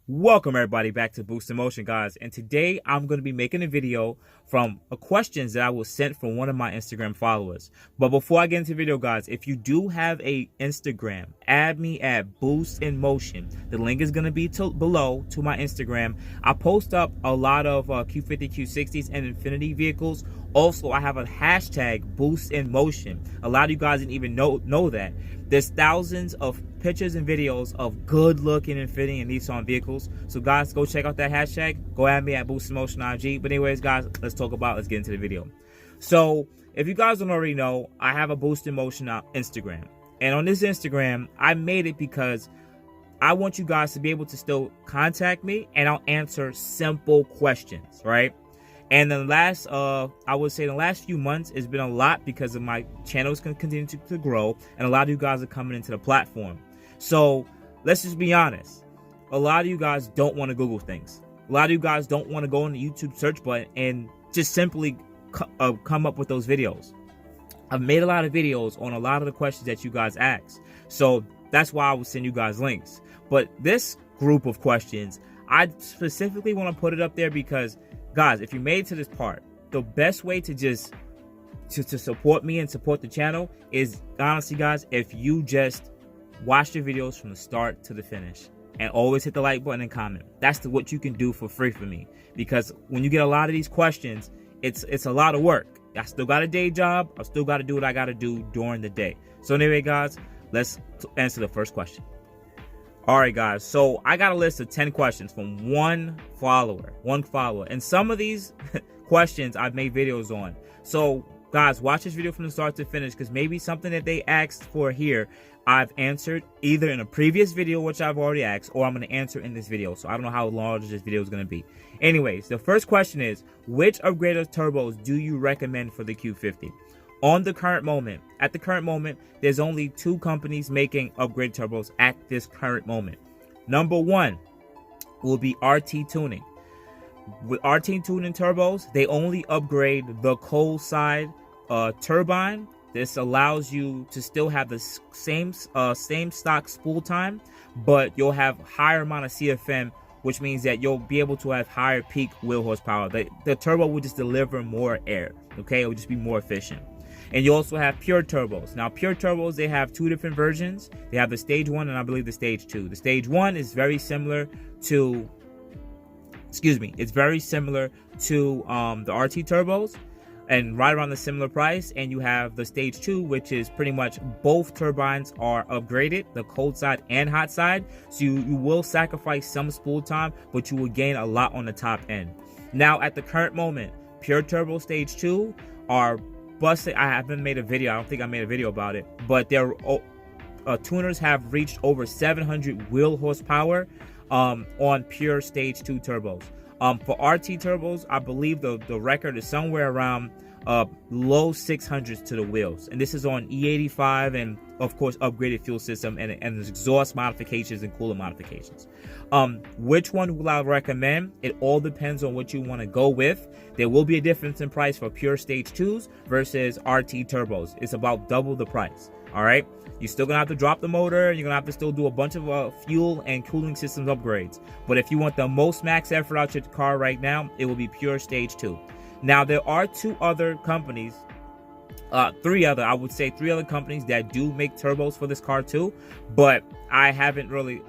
Welcome everybody back to Boost in Motion, guys, and today I'm going to be making a video from questions that I was sent from one of my Instagram followers. But before I get into the video, guys, if you do have a Instagram, add me at Boost in Motion. The link is going to be below to my Instagram. I post up a lot of Q50, Q60s and infiniti vehicles. Also, I have a hashtag Boost in Motion. A lot of you guys didn't even know that. There's thousands of pictures and videos of good looking Infiniti and Nissan vehicles. So guys, go check out that hashtag. Go at me at Boost in Motion IG. But anyways, guys, let's get into the video. So if you guys don't already know, I have a Boost in Motion Instagram. And on this Instagram, I made it because I want you guys to be able to still contact me and I'll answer simple questions, right? And the last, I would say the last few months, it's been a lot because of my channels can continue to grow, and a lot of you guys are coming into the platform. So let's just be honest. A lot of you guys don't want to Google things. A lot of you guys don't want to go on the YouTube search button and just simply come up with those videos. I've made a lot of videos on a lot of the questions that you guys ask. So that's why I will send you guys links. But this group of questions, I specifically want to put it up there because, guys, if you made it to this part, the best way to just to support me and support the channel is, honestly, guys, if you just watch the videos from the start to the finish and always hit the like button and comment. That's what you can do for free for me, because when you get a lot of these questions, it's a lot of work. I still got a day job. I still got to do what I got to do during the day. So anyway, guys, let's answer the first question. All right, guys, so I got a list of 10 questions from one follower. And some of these questions I've made videos on. So, guys, watch this video from the start to finish, because maybe something that they asked for here, I've answered either in a previous video, which I've already asked, or I'm going to answer in this video. So I don't know how large this video is going to be. Anyways, the first question is, which upgraded turbos do you recommend for the Q50? At the current moment, there's only two companies making upgraded turbos at this current moment. Number one will be RT Tuning. With RT Tuning turbos, they only upgrade the cold side turbine. This allows you to still have the same stock spool time, but you'll have higher amount of CFM, which means that you'll be able to have higher peak wheel horsepower. The turbo will just deliver more air, okay? It will just be more efficient. And you also have pure turbos. Now, pure turbos, they have two different versions. They have the stage 1 and I believe the stage 2. The stage 1 is very similar to, it's very similar to the RT turbos and right around the similar price. And you have the stage 2, which is pretty much both turbines are upgraded, the cold side and hot side. So you will sacrifice some spool time, but you will gain a lot on the top end. Now, at the current moment, pure turbo stage 2 are busted. I haven't made a video. I don't think I made a video about it, but their tuners have reached over 700 wheel horsepower on pure stage 2 turbos. For RT turbos, I believe the record is somewhere around low 600s to the wheels, and this is on E85 and of course upgraded fuel system and exhaust modifications and cooler modifications. Which one will I recommend? It all depends on what you want to go with. There will be a difference in price for pure stage 2s versus RT turbos. It's about double the price. All right, you're still gonna have to drop the motor. You're gonna have to still do a bunch of fuel and cooling systems upgrades. But if you want the most max effort out your car right now, it will be pure stage 2. Now, there are three other companies that do make turbos for this car too, but I haven't really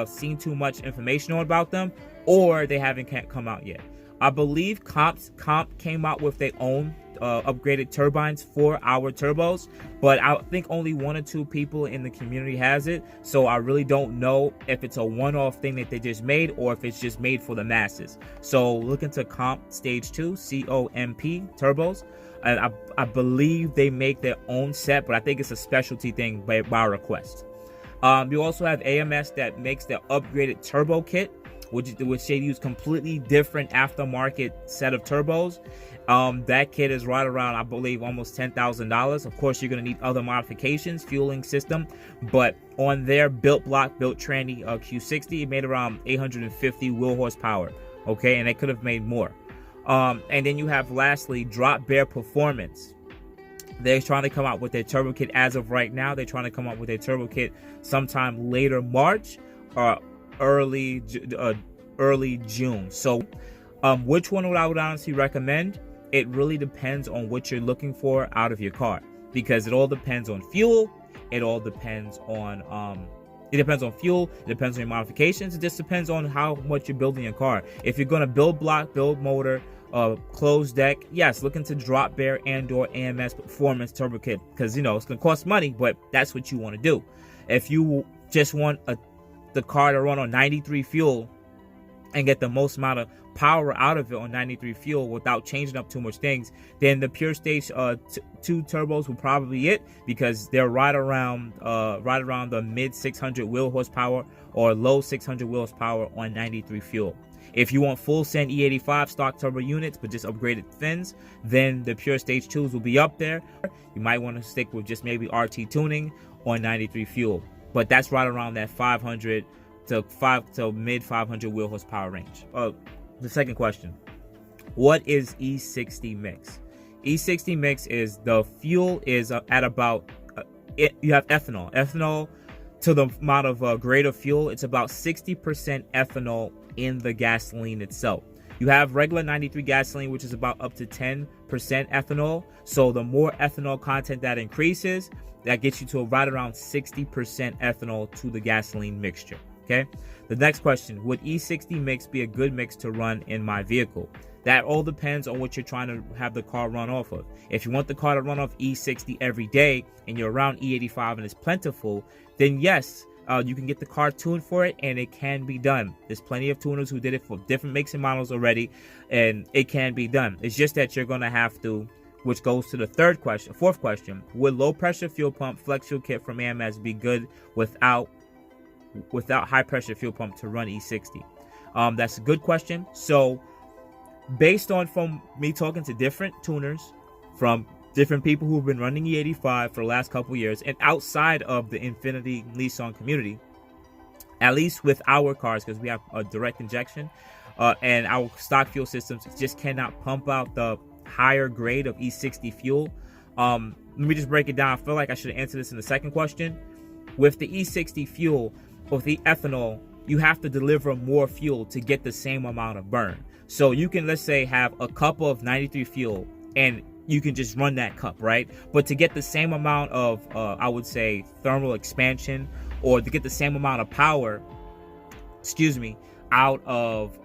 seen too much information about them, or they haven't come out yet. I believe Comp came out with their own upgraded turbines for our turbos, but I think only 1 or 2 people in the community has it, so I really don't know if it's a one-off thing that they just made or if it's just made for the masses. So look into Comp Stage 2, C-O-M-P turbos, and I believe they make their own set, but I think it's a specialty thing by request. You also have AMS that makes their upgraded turbo kit, which they use completely different aftermarket set of turbos. That kit is right around, I believe, almost $10,000. Of course, you're going to need other modifications, fueling system, but on their built tranny Q60, it made around 850 wheel horsepower, okay, and they could have made more. And then you have, lastly, Drop Bear Performance. They're trying to come out with their turbo kit as of right now. They're trying to come out with their turbo kit sometime later March or early June. So which one I would honestly recommend? It really depends on what you're looking for out of your car, because it all depends on fuel. It all depends on it depends on fuel. It depends on your modifications. It just depends on how much you're building your car. If you're gonna build block, build motor, closed deck, yes, look into drop bear and/or AMS performance turbo kit, because you know it's gonna cost money, but that's what you want to do. If you just want the car to run on 93 fuel and get the most amount of power out of it on 93 fuel without changing up too much things, then the Pure Stage 2 turbos will probably be it, because they're right around the mid 600 wheel horsepower or low 600 wheel horsepower on 93 fuel. If you want full send E85 stock turbo units but just upgraded fins, then the Pure Stage 2s will be up there. You might want to stick with just maybe RT tuning on 93 fuel, but that's right around that 500 to mid 500 wheel horsepower range. The second question, what is E60 Mix? E60 Mix is the fuel is at about, you have ethanol to the amount of grade of fuel. It's about 60% ethanol in the gasoline itself. You have regular 93 gasoline, which is about up to 10% ethanol. So the more ethanol content that increases, that gets you to right around 60% ethanol to the gasoline mixture. Okay. The next question, would E60 Mix be a good mix to run in my vehicle? That all depends on what you're trying to have the car run off of. If you want the car to run off E60 every day and you're around E85 and it's plentiful, then yes, you can get the car tuned for it, and it can be done. There's plenty of tuners who did it for different makes and models already, and it can be done. It's just that you're going to have to, which goes to the fourth question, would low pressure fuel pump flex fuel kit from AMS be good without high pressure fuel pump to run E60? That's a good question. So based on from me talking to different tuners, from different people who've been running E85 for the last couple years, and outside of the Infiniti Nissan community, at least with our cars, because we have a direct injection and our stock fuel systems just cannot pump out the higher grade of E60 fuel. Let me just break it down. I feel like I should answer this in the second question. With the E60 fuel, with the ethanol, you have to deliver more fuel to get the same amount of burn. So you can, let's say, have a cup of 93 fuel and you can just run that cup, right? But to get the same amount of, I would say, thermal expansion, or to get the same amount of power, out of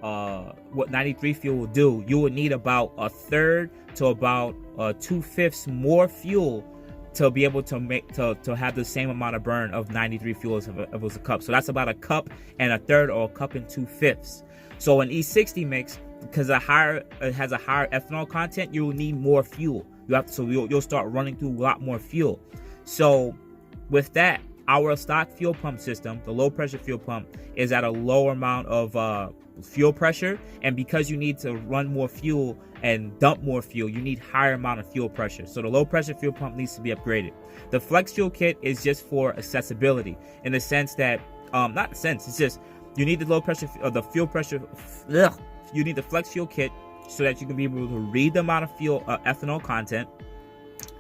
what 93 fuel will do, you would need about a third to about 2/5 more fuel to be able to make to have the same amount of burn of 93 fuel as if it was a cup. So that's about a cup and a third, or a cup and 2/5. So an E60 mix, because it has a higher ethanol content, you will need more fuel. You'll start running through a lot more fuel. So with that, our stock fuel pump system, the low pressure fuel pump, is at a lower amount of fuel pressure, and because you need to run more fuel and dump more fuel, you need higher amount of fuel pressure. So the low pressure fuel pump needs to be upgraded. The flex fuel kit is just for accessibility, in the sense that it's just you need the low pressure, the fuel pressure. You need the flex fuel kit so that you can be able to read the amount of fuel ethanol content.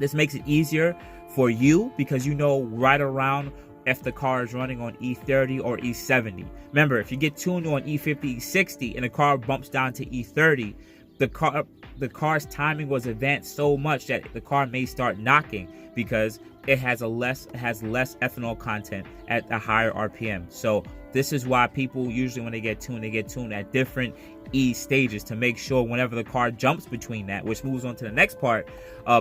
This makes it easier for you, because you know right around if the car is running on E30 or E70. Remember, if you get tuned on E50, E60, and the car bumps down to E30, the car's timing was advanced so much that the car may start knocking, because it has less ethanol content at a higher RPM. So this is why people usually, when they get tuned at different E stages, to make sure whenever the car jumps between that, which moves on to the next part,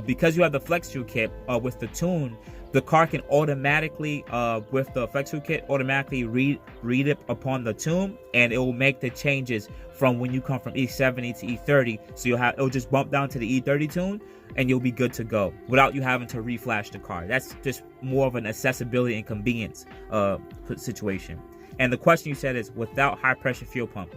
because you have the flex fuel kit with the tune, the car can automatically, with the flex fuel kit, automatically read it upon the tune, and it will make the changes from when you come from E70 to E30. So it'll just bump down to the E30 tune, and you'll be good to go without you having to reflash the car. That's just more of an accessibility and convenience situation. And the question you said is without high pressure fuel pump.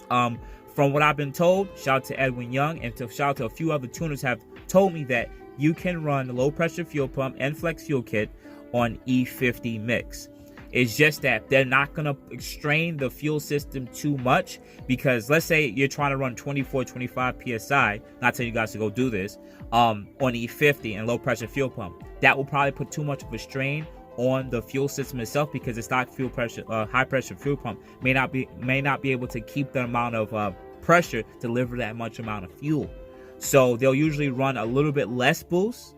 From what I've been told, shout out to Edwin Young, and shout out to a few other tuners have told me that you can run the low pressure fuel pump and flex fuel kit on E50 mix. It's just that they're not going to strain the fuel system too much, because let's say you're trying to run 24, 25 PSI, not telling you guys to go do this, on E50 and low pressure fuel pump. That will probably put too much of a strain on the fuel system itself, because the stock fuel pressure, high pressure fuel pump may not be able to keep the amount of pressure to deliver that much amount of fuel. So they'll usually run a little bit less boost.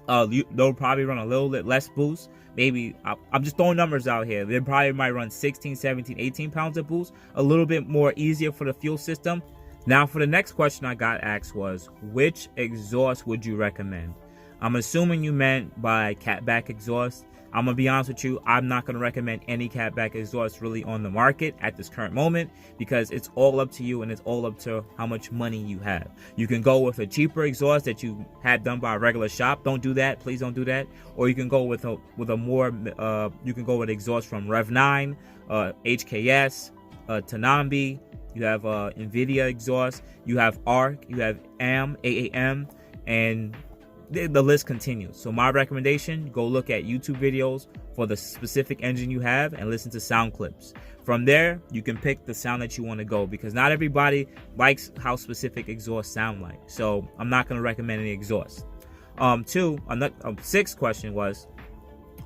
They'll probably run a little bit less boost. Maybe, I'm just throwing numbers out here. They probably might run 16, 17, 18 pounds of boost. A little bit more easier for the fuel system. Now, for the next question I got asked was, which exhaust would you recommend? I'm assuming you meant by CATBACK exhaust. I'm going to be honest with you, I'm not going to recommend any CATBACK exhaust really on the market at this current moment, because it's all up to you and it's all up to how much money you have. You can go with a cheaper exhaust that you had done by a regular shop. Don't do that. Please don't do that. Or you can go with a more, you can go with exhaust from Rev9, HKS, Tanambi. You have NVIDIA exhaust. You have ARC. You have AAM, and the list continues. So my recommendation, go look at YouTube videos for the specific engine you have and listen to sound clips. From there, you can pick the sound that you want to go, because not everybody likes how specific exhausts sound like. So I'm not going to recommend any exhaust. Sixth question was,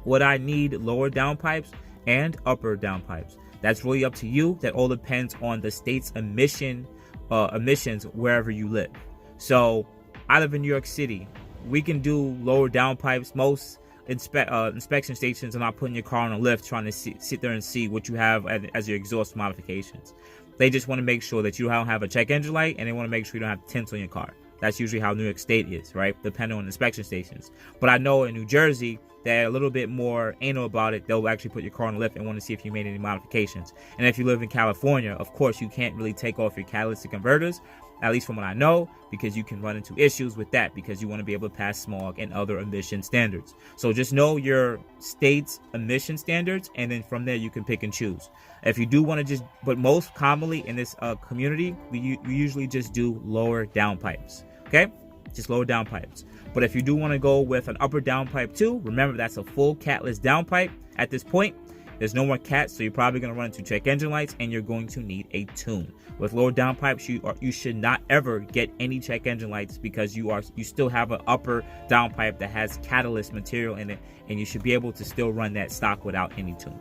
would I need lower downpipes and upper downpipes? That's really up to you. That all depends on the state's emissions wherever you live. So I live in New York City. We can do lower downpipes. Most inspection stations are not putting your car on a lift trying to sit there and see what you have as your exhaust modifications. They just want to make sure that you don't have a check engine light, and they want to make sure you don't have tints on your car. That's usually how New York State is, right? Depending on inspection stations. But I know in New Jersey, they're a little bit more anal about it. They'll actually put your car on the lift and want to see if you made any modifications. And if you live in California, of course, you can't really take off your catalytic converters, at least from what I know, because you can run into issues with that, because you want to be able to pass smog and other emission standards. So just know your state's emission standards, and then from there you can pick and choose. If you do want to but most commonly in this community, we usually just do lower downpipes. Okay, just lower downpipes. But if you do want to go with an upper downpipe too, remember that's a full catless downpipe at this point. There's no more cats, so you're probably going to run into check engine lights, and you're going to need a tune. With lower downpipes, you should not ever get any check engine lights, because you still have an upper downpipe that has catalyst material in it, and you should be able to still run that stock without any tune.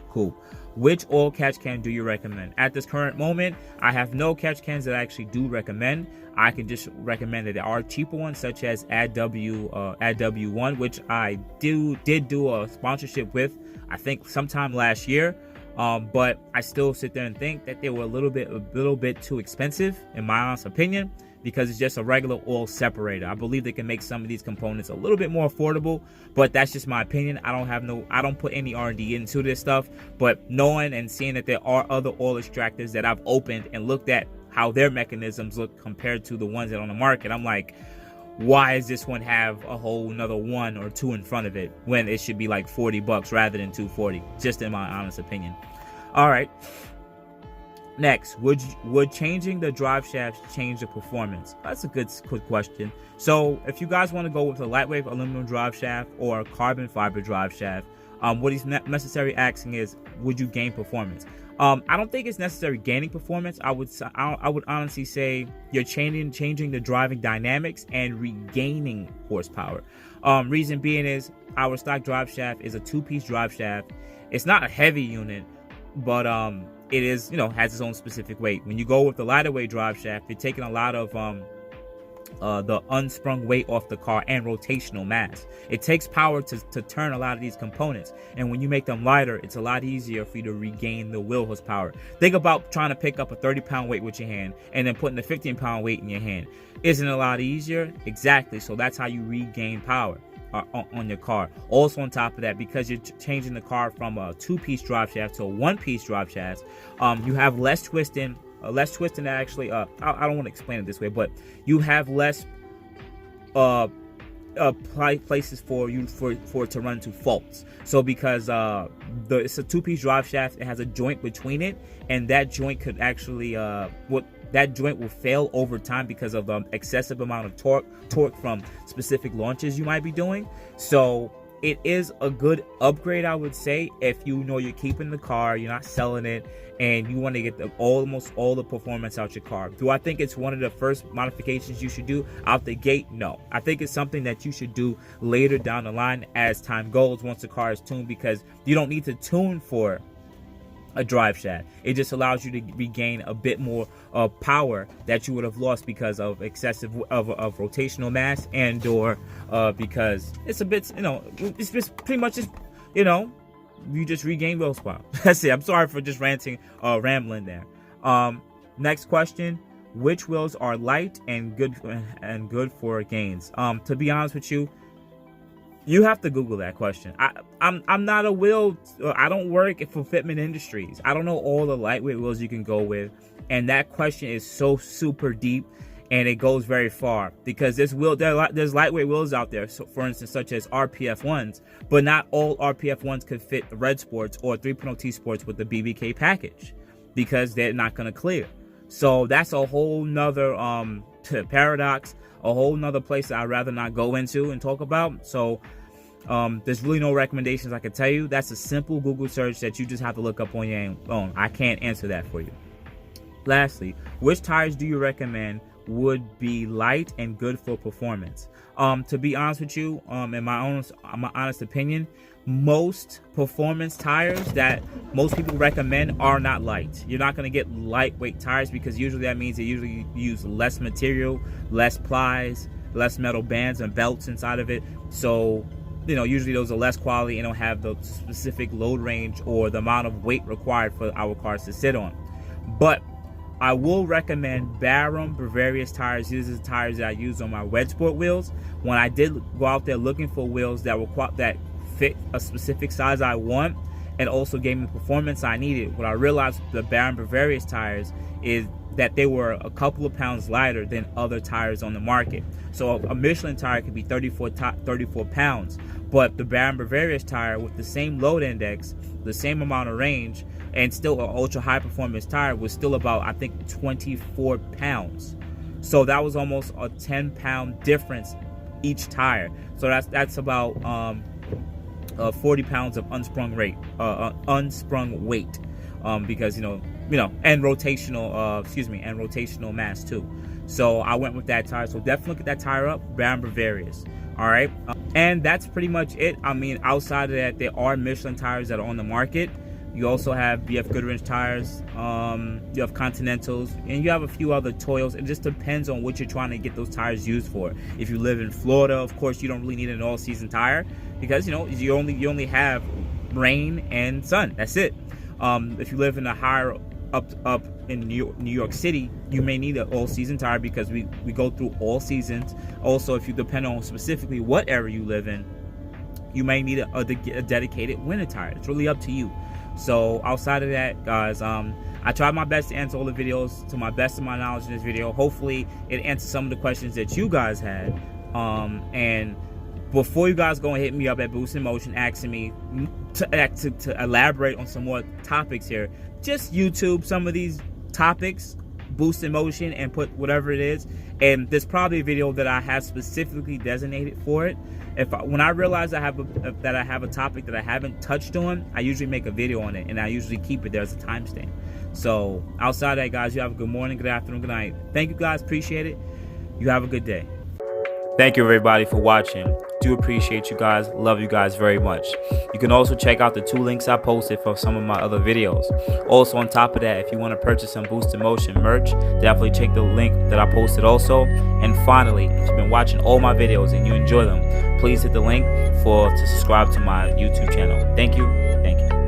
Cool. Which oil catch can do you recommend? At this current moment, I have no catch cans that I actually do recommend. I can just recommend that there are cheaper ones, such as AddW1, which I did do a sponsorship with, I think sometime last year. But I still sit there and think that they were a little bit too expensive, in my honest opinion, because it's just a regular oil separator. I believe they can make some of these components a little bit more affordable, but that's just my opinion. I don't put any R&D into this stuff, but knowing and seeing that there are other oil extractors that I've opened and looked at how their mechanisms look compared to the ones that are on the market, I'm like, why does this one have a whole another 1 or 2 in front of it when it should be like $40 rather than $240? Just in my honest opinion. All right. Next, would changing the drive shafts change the performance? That's a good question. So if you guys want to go with a lightweight aluminum drive shaft or a carbon fiber drive shaft, what he's necessarily asking is, would you gain performance? I don't think it's necessary gaining performance. I would honestly say you're changing the driving dynamics and regaining horsepower. Reason being is our stock drive shaft is a 2-piece drive shaft. It's not a heavy unit, but it is, has its own specific weight. When you go with the lighter weight drive shaft, you're taking a lot of the unsprung weight off the car and rotational mass. It takes power to turn a lot of these components, and when you make them lighter, it's a lot easier for you to regain the wheel horsepower. Think about trying to pick up a 30-pound weight with your hand and then putting a 15-pound weight in your hand. Isn't it a lot easier? Exactly. So that's how you regain power on your car. Also on top of that, because you're changing the car from a 2-piece drive shaft to a 1-piece drive shaft, you have less twisting. Less twisting that actually, I don't want to explain it this way, but you have less places for it to run into faults. So because it's a 2-piece drive shaft, it has a joint between it, and that joint could actually that joint will fail over time because of excessive amount of torque from specific launches you might be doing. So it is a good upgrade, I would say, if you know you're keeping the car, you're not selling it, and you want to get almost all the performance out your car. Do I think it's one of the first modifications you should do out the gate? No. I think it's something that you should do later down the line as time goes, once the car is tuned, because you don't need to tune for a drive shaft. It just allows you to regain a bit more power that you would have lost because of excessive of rotational mass, and or because it's a bit, you know, it's just pretty much just, you know, you just regain wheel spot. That's it. I'm sorry for just rambling there. Next question: which wheels are light and good for gains? To be honest with you, you have to Google that question. I'm not a wheel. I don't work for Fitment Industries. I don't know all the lightweight wheels you can go with, and that question is so super deep, and it goes very far, because there's lightweight wheels out there. So, for instance, such as RPF ones, but not all RPF ones could fit Red Sports or 3.0T Sports with the BBK package, because they're not going to clear. So that's a whole nother paradox, a whole nother place that I'd rather not go into and talk about. So there's really no recommendations I can tell you. That's a simple Google search that you just have to look up on your own. I can't answer that for you. Lastly, which tires do you recommend would be light and good for performance? To be honest with you, in my honest opinion, most performance tires that most people recommend are not light. You're not going to get lightweight tires, because usually that means they usually use less material, less plies, less metal bands and belts inside of it. So, you know, usually those are less quality and don't have the specific load range or the amount of weight required for our cars to sit on. But I will recommend BARUM Bavarius tires. These are the tires that I use on my Red Sport wheels. When I did go out there looking for wheels that fit a specific size I want, and also gave me the performance I needed, what I realized with the BARUM Bavarius tires is that they were a couple of pounds lighter than other tires on the market. So a Michelin tire could be 34 pounds, but the BARUM Bavarius tire with the same load index, the same amount of range, and still an ultra high performance tire was still about, I think, 24 pounds. So that was almost a 10-pound difference each tire. So that's about 40 pounds of unsprung weight, because you know, and rotational mass too. So I went with that tire. So definitely look at that tire up, BARUM Bavarius. All right, and that's pretty much it. I mean, outside of that, there are Michelin tires that are on the market. You also have BF Goodwrench tires, you have Continentals, and you have a few other Toyos. It just depends on what you're trying to get those tires used for. If you live in Florida, of course, you don't really need an all-season tire, because you know you only have rain and sun. That's it. If you live in a higher up in New York City, you may need an all-season tire, because we go through all seasons. Also, if you depend on specifically what area you live in, you may need a dedicated winter tire. It's really up to you. So outside of that, guys, I tried my best to answer all the videos to my best of my knowledge in this video. Hopefully it answers some of the questions that you guys had. And before you guys go and hit me up at Boost in Motion asking me to elaborate on some more topics here, just YouTube some of these topics, Boost in Motion, and put whatever it is. And there's probably a video that I have specifically designated for it. When I realize I have a topic that I haven't touched on, I usually make a video on it, and I usually keep it there as a timestamp. So outside of that, guys, you have a good morning, good afternoon, good night. Thank you, guys. Appreciate it. You have a good day. Thank you, everybody, for watching. Do appreciate you guys. Love you guys very much. You can also check out the 2 links I posted for some of my other videos. Also, on top of that, if you want to purchase some Boost in Motion merch, definitely check the link that I posted also. And finally, if you've been watching all my videos and you enjoy them, please hit the link to subscribe to my YouTube channel. Thank you. Thank you.